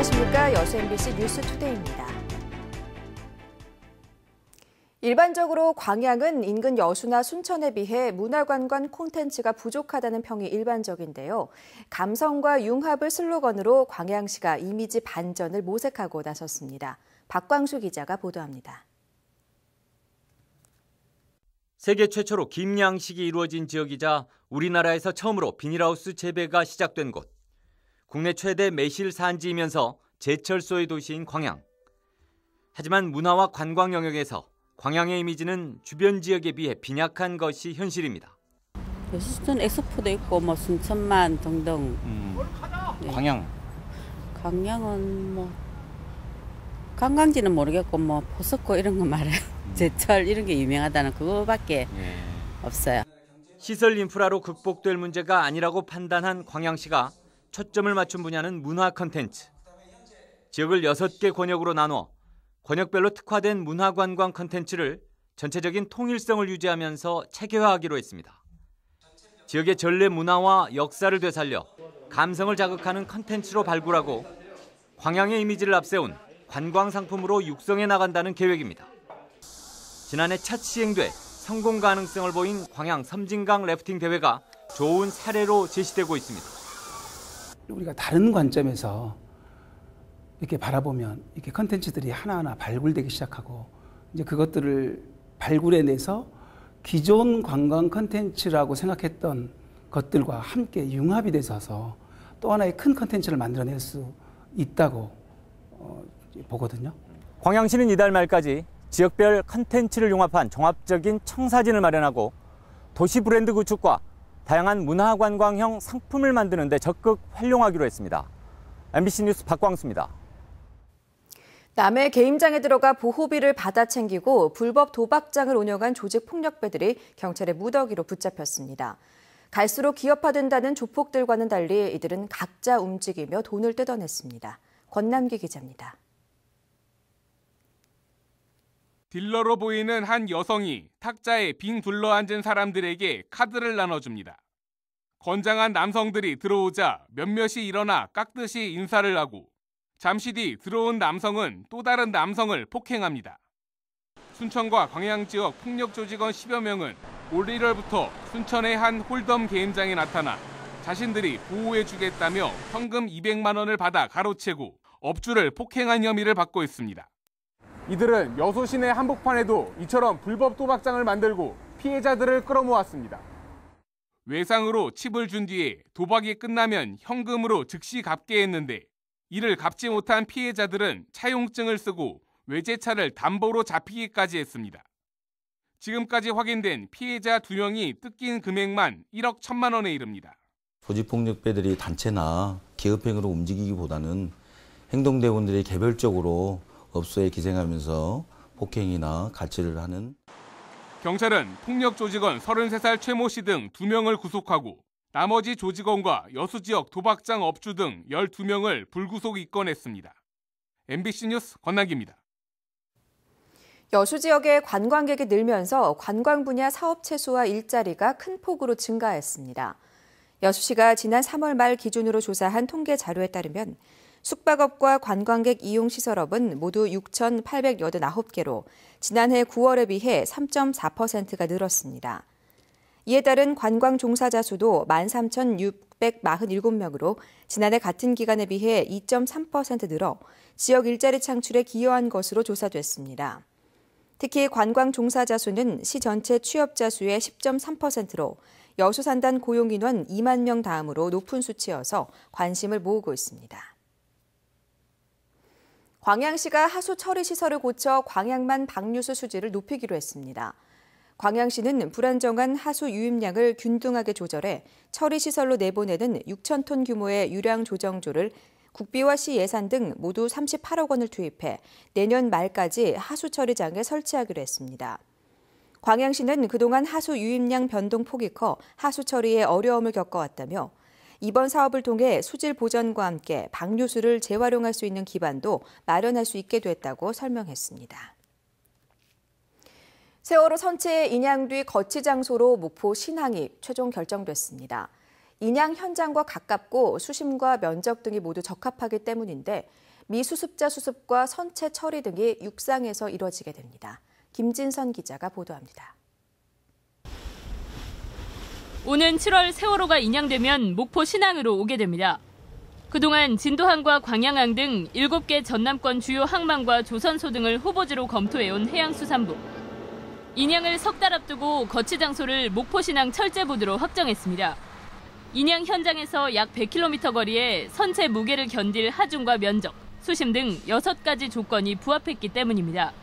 안녕하십니까. 여수 MBC 뉴스투데이입니다. 일반적으로 광양은 인근 여수나 순천에 비해 문화관광 콘텐츠가 부족하다는 평이 일반적인데요. 감성과 융합을 슬로건으로 광양시가 이미지 반전을 모색하고 나섰습니다. 박광수 기자가 보도합니다. 세계 최초로 김양식이 이루어진 지역이자 우리나라에서 처음으로 비닐하우스 재배가 시작된 곳. 국내 최대 매실 산지이면서 제철소의 도시인 광양. 하지만 문화와 관광 영역에서 광양의 이미지는 주변 지역에 비해 빈약한 것이 현실입니다. 여수순 엑스포도 있고 순천만 등등. 네. 광양은 관광지는 모르겠고 포스코 이런 거 말해요. 제철 이런 게 유명하다는 그거밖에 없어요. 시설 인프라로 극복될 문제가 아니라고 판단한 광양시가 초점을 맞춘 분야는 문화 콘텐츠. 지역을 6개 권역으로 나눠 권역별로 특화된 문화관광 콘텐츠를 전체적인 통일성을 유지하면서 체계화하기로 했습니다. 지역의 전래 문화와 역사를 되살려 감성을 자극하는 콘텐츠로 발굴하고 광양의 이미지를 앞세운 관광 상품으로 육성해 나간다는 계획입니다. 지난해 첫 시행돼 성공 가능성을 보인 광양 섬진강 래프팅 대회가 좋은 사례로 제시되고 있습니다. 우리가 다른 관점에서 이렇게 바라보면 이렇게 컨텐츠들이 하나하나 발굴되기 시작하고 이제 그것들을 발굴해내서 기존 관광 컨텐츠라고 생각했던 것들과 함께 융합이 돼서 또 하나의 큰 컨텐츠를 만들어낼 수 있다고 보거든요. 광양시는 이달 말까지 지역별 컨텐츠를 융합한 종합적인 청사진을 마련하고 도시 브랜드 구축과 다양한 문화관광형 상품을 만드는 데 적극 활용하기로 했습니다. MBC 뉴스 박광수입니다. 남의 게임장에 들어가 보호비를 받아 챙기고 불법 도박장을 운영한 조직폭력배들이 경찰의 무더기로 붙잡혔습니다. 갈수록 기업화된다는 조폭들과는 달리 이들은 각자 움직이며 돈을 뜯어냈습니다. 권남기 기자입니다. 딜러로 보이는 한 여성이 탁자에 빙 둘러앉은 사람들에게 카드를 나눠줍니다. 건장한 남성들이 들어오자 몇몇이 일어나 깍듯이 인사를 하고 잠시 뒤 들어온 남성은 또 다른 남성을 폭행합니다. 순천과 광양 지역 폭력 조직원 10여 명은 올 1월부터 순천의 한 홀덤 게임장에 나타나 자신들이 보호해주겠다며 현금 200만 원을 받아 가로채고 업주를 폭행한 혐의를 받고 있습니다. 이들은 여수 시내 한복판에도 이처럼 불법 도박장을 만들고 피해자들을 끌어모았습니다. 외상으로 칩을 준 뒤에 도박이 끝나면 현금으로 즉시 갚게 했는데 이를 갚지 못한 피해자들은 차용증을 쓰고 외제차를 담보로 잡히기까지 했습니다. 지금까지 확인된 피해자 2명이 뜯긴 금액만 1억 1천만 원에 이릅니다. 조직폭력배들이 단체나 계급행위로 움직이기보다는 행동대원들이 개별적으로 업소에 기생하면서 폭행이나 가치를 하는. 경찰은 폭력 조직원 33살 최모 씨 등 2명을 구속하고 나머지 조직원과 여수 지역 도박장 업주 등 12명을 불구속 입건했습니다. MBC 뉴스 권남기입니다. 여수 지역의 관광객이 늘면서 관광 분야 사업체 수와 일자리가 큰 폭으로 증가했습니다. 여수시가 지난 3월 말 기준으로 조사한 통계 자료에 따르면 숙박업과 관광객 이용시설업은 모두 6,889개로 지난해 9월에 비해 3.4%가 늘었습니다. 이에 따른 관광 종사자 수도 13,647명으로 지난해 같은 기간에 비해 2.3% 늘어 지역 일자리 창출에 기여한 것으로 조사됐습니다. 특히 관광 종사자 수는 시 전체 취업자 수의 10.3%로 여수 산단 고용인원 2만 명 다음으로 높은 수치여서 관심을 모으고 있습니다. 광양시가 하수 처리 시설을 고쳐 광양만 방류수 수질을 높이기로 했습니다. 광양시는 불안정한 하수 유입량을 균등하게 조절해 처리 시설로 내보내는 6,000톤 규모의 유량 조정조를 국비와 시 예산 등 모두 38억 원을 투입해 내년 말까지 하수 처리장에 설치하기로 했습니다. 광양시는 그동안 하수 유입량 변동폭이 커 하수 처리에 어려움을 겪어왔다며 이번 사업을 통해 수질 보전과 함께 방류수를 재활용할 수 있는 기반도 마련할 수 있게 됐다고 설명했습니다. 세월호 선체 인양 뒤 거치 장소로 목포 신항이 최종 결정됐습니다. 인양 현장과 가깝고 수심과 면적 등이 모두 적합하기 때문인데 미수습자 수습과 선체 처리 등이 육상에서 이뤄지게 됩니다. 김진선 기자가 보도합니다. 오는 7월 세월호가 인양되면 목포 신항으로 오게 됩니다. 그동안 진도항과 광양항 등 7개 전남권 주요 항만과 조선소 등을 후보지로 검토해온 해양수산부. 인양을 석 달 앞두고 거치 장소를 목포 신항 철제부두로 확정했습니다. 인양 현장에서 약 100km 거리에 선체 무게를 견딜 하중과 면적, 수심 등 6가지 조건이 부합했기 때문입니다.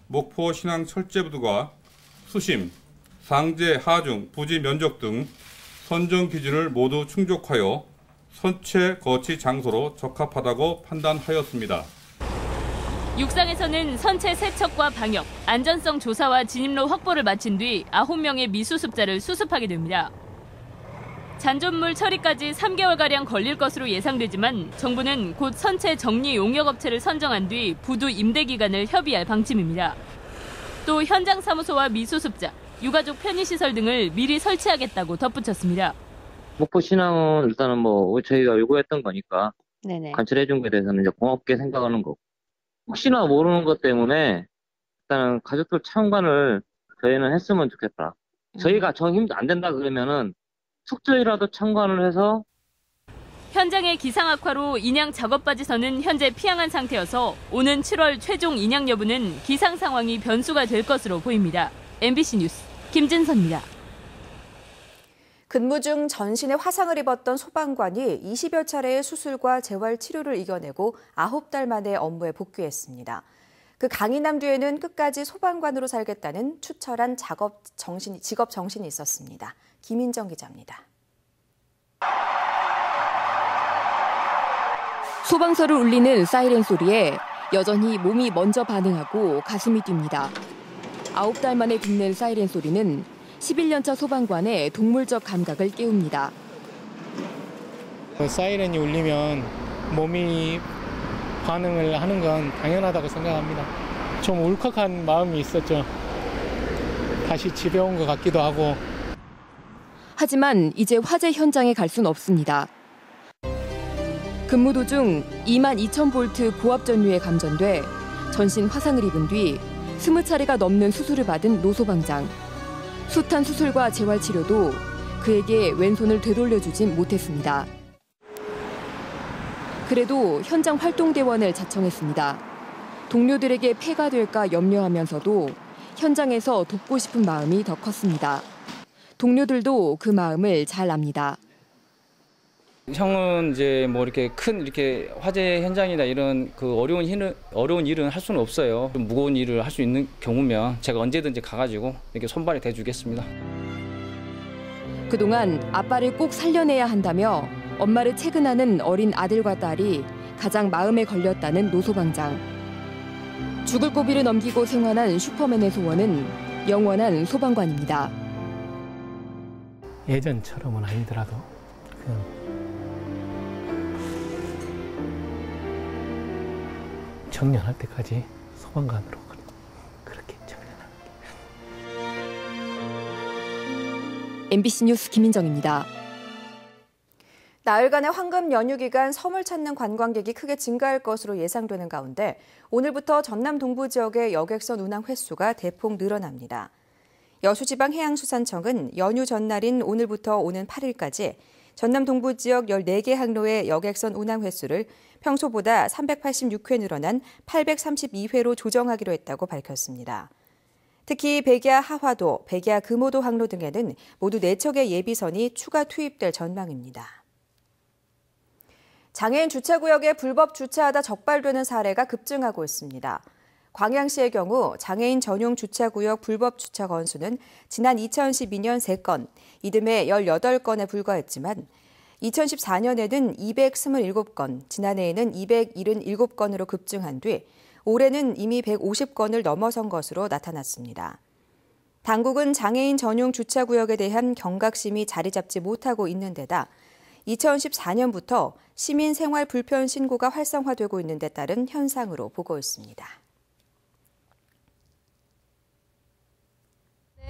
목포 신항 철제부두가 수심, 상제, 하중, 부지 면적 등 선정 기준을 모두 충족하여 선체 거치 장소로 적합하다고 판단하였습니다. 육상에서는 선체 세척과 방역, 안전성 조사와 진입로 확보를 마친 뒤 9명의 미수습자를 수습하게 됩니다. 잔존물 처리까지 3개월가량 걸릴 것으로 예상되지만 정부는 곧 선체 정리 용역업체를 선정한 뒤 부두 임대 기간을 협의할 방침입니다. 또 현장 사무소와 미수습자, 유가족 편의시설 등을 미리 설치하겠다고 덧붙였습니다. 목포 신항은 일단은 저희가 요구했던 거니까 네네. 관찰해 준 거에 대해서는 이제 고맙게 생각하는 거고, 혹시나 모르는 것 때문에 일단은 가족들 참관을 저희는 했으면 좋겠다. 저희가 정 힘도 안 된다 그러면은 숙조이라도 참관을 해서. 현장의 기상 악화로 인양 작업바지선은 현재 피항한 상태여서 오는 7월 최종 인양 여부는 기상 상황이 변수가 될 것으로 보입니다. MBC 뉴스 김진선입니다. 근무 중 전신에 화상을 입었던 소방관이 20여 차례의 수술과 재활 치료를 이겨내고 9달 만에 업무에 복귀했습니다. 그 강인함 뒤에는 끝까지 소방관으로 살겠다는 추철한 직업 정신이 있었습니다. 김인정 기자입니다. 소방서를 울리는 사이렌 소리에 여전히 몸이 먼저 반응하고 가슴이 뜁니다. 9달 만에 듣는 사이렌 소리는 11년차 소방관의 동물적 감각을 깨웁니다. 사이렌이 울리면 몸이 반응을 하는 건 당연하다고 생각합니다. 좀 울컥한 마음이 있었죠. 다시 집에 온 것 같기도 하고. 하지만 이제 화재 현장에 갈 순 없습니다. 근무 도중 22,000V 고압 전류에 감전돼 전신 화상을 입은 뒤 20차례가 넘는 수술을 받은 노 소방장. 숱한 수술과 재활 치료도 그에게 왼손을 되돌려주진 못했습니다. 그래도 현장 활동대원을 자청했습니다. 동료들에게 폐가 될까 염려하면서도 현장에서 돕고 싶은 마음이 더 컸습니다. 동료들도 그 마음을 잘 압니다. 형은 이제 이렇게 화재 현장이나 이런 그 어려운 일은 할 수는 없어요. 좀 무거운 일을 할 수 있는 경우면 제가 언제든지 가가지고 이렇게 손발이 대주겠습니다. 그동안 아빠를 꼭 살려내야 한다며 엄마를 채근하는 어린 아들과 딸이 가장 마음에 걸렸다는 노 소방장. 죽을 고비를 넘기고 생활한 슈퍼맨의 소원은 영원한 소방관입니다. 예전처럼은 아니더라도 정년할 때까지 소방관으로 그렇게 정년하는 게. MBC 뉴스 김인정입니다. 나흘간의 황금 연휴 기간 섬을 찾는 관광객이 크게 증가할 것으로 예상되는 가운데 오늘부터 전남 동부 지역의 여객선 운항 횟수가 대폭 늘어납니다. 여수지방해양수산청은 연휴 전날인 오늘부터 오는 8일까지 전남 동부 지역 14개 항로의 여객선 운항 횟수를 평소보다 386회 늘어난 832회로 조정하기로 했다고 밝혔습니다. 특히 백야 하화도, 백야 금오도 항로 등에는 모두 4척의 예비선이 추가 투입될 전망입니다. 장애인 주차구역에 불법 주차하다 적발되는 사례가 급증하고 있습니다. 광양시의 경우 장애인 전용 주차구역 불법 주차 건수는 지난 2012년 3건, 이듬해 18건에 불과했지만 2014년에는 227건, 지난해에는 277건으로 급증한 뒤 올해는 이미 150건을 넘어선 것으로 나타났습니다. 당국은 장애인 전용 주차구역에 대한 경각심이 자리 잡지 못하고 있는 데다 2014년부터 시민 생활 불편 신고가 활성화되고 있는 데 따른 현상으로 보고 있습니다.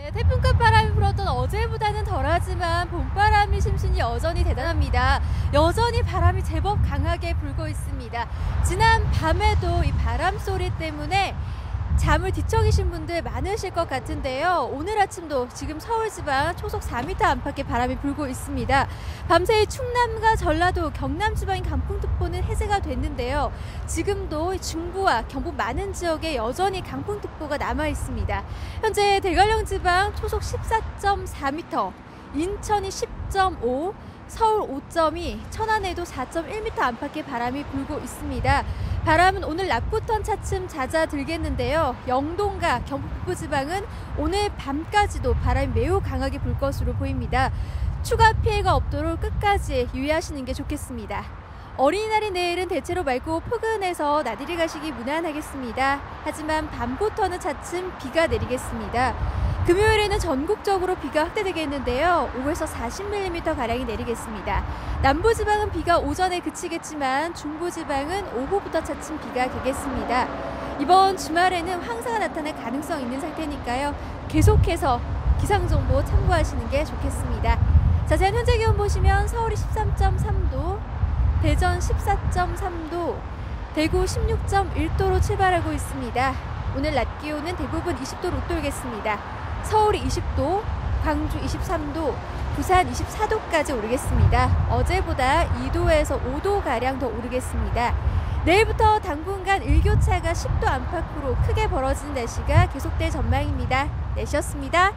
네, 태풍급 바람이 불었던 어제보다는 덜하지만 봄바람이 심신이 여전히 대단합니다. 여전히 바람이 제법 강하게 불고 있습니다. 지난 밤에도 이 바람 소리 때문에 잠을 뒤척이신 분들 많으실 것 같은데요. 오늘 아침도 지금 서울지방 초속 4m 안팎의 바람이 불고 있습니다. 밤새 충남과 전라도, 경남 지방인 강풍특보는 해제가 됐는데요. 지금도 중부와 경북 많은 지역에 여전히 강풍특보가 남아 있습니다. 현재 대관령 지방 초속 14.4m, 인천이 10.5, 서울 5.2, 천안에도 4.1m 안팎의 바람이 불고 있습니다. 바람은 오늘 낮부터는 차츰 잦아들겠는데요. 영동과 경북 북부지방은 오늘 밤까지도 바람이 매우 강하게 불 것으로 보입니다. 추가 피해가 없도록 끝까지 유의하시는 게 좋겠습니다. 어린이날인 내일은 대체로 맑고 포근해서 나들이 가시기 무난하겠습니다. 하지만 밤부터는 차츰 비가 내리겠습니다. 금요일에는 전국적으로 비가 확대되겠는데요. 5에서 40mm가량이 내리겠습니다. 남부지방은 비가 오전에 그치겠지만 중부지방은 오후부터 차츰 비가 개겠습니다. 이번 주말에는 황사가 나타날 가능성이 있는 상태니까요. 계속해서 기상정보 참고하시는 게 좋겠습니다. 자세한 현재 기온 보시면 서울이 13.3도, 대전 14.3도, 대구 16.1도로 출발하고 있습니다. 오늘 낮 기온은 대부분 20도로 웃돌겠습니다. 서울이 20도, 광주 23도, 부산 24도까지 오르겠습니다. 어제보다 2도에서 5도가량 더 오르겠습니다. 내일부터 당분간 일교차가 10도 안팎으로 크게 벌어지는 날씨가 계속될 전망입니다. 내셨습니다.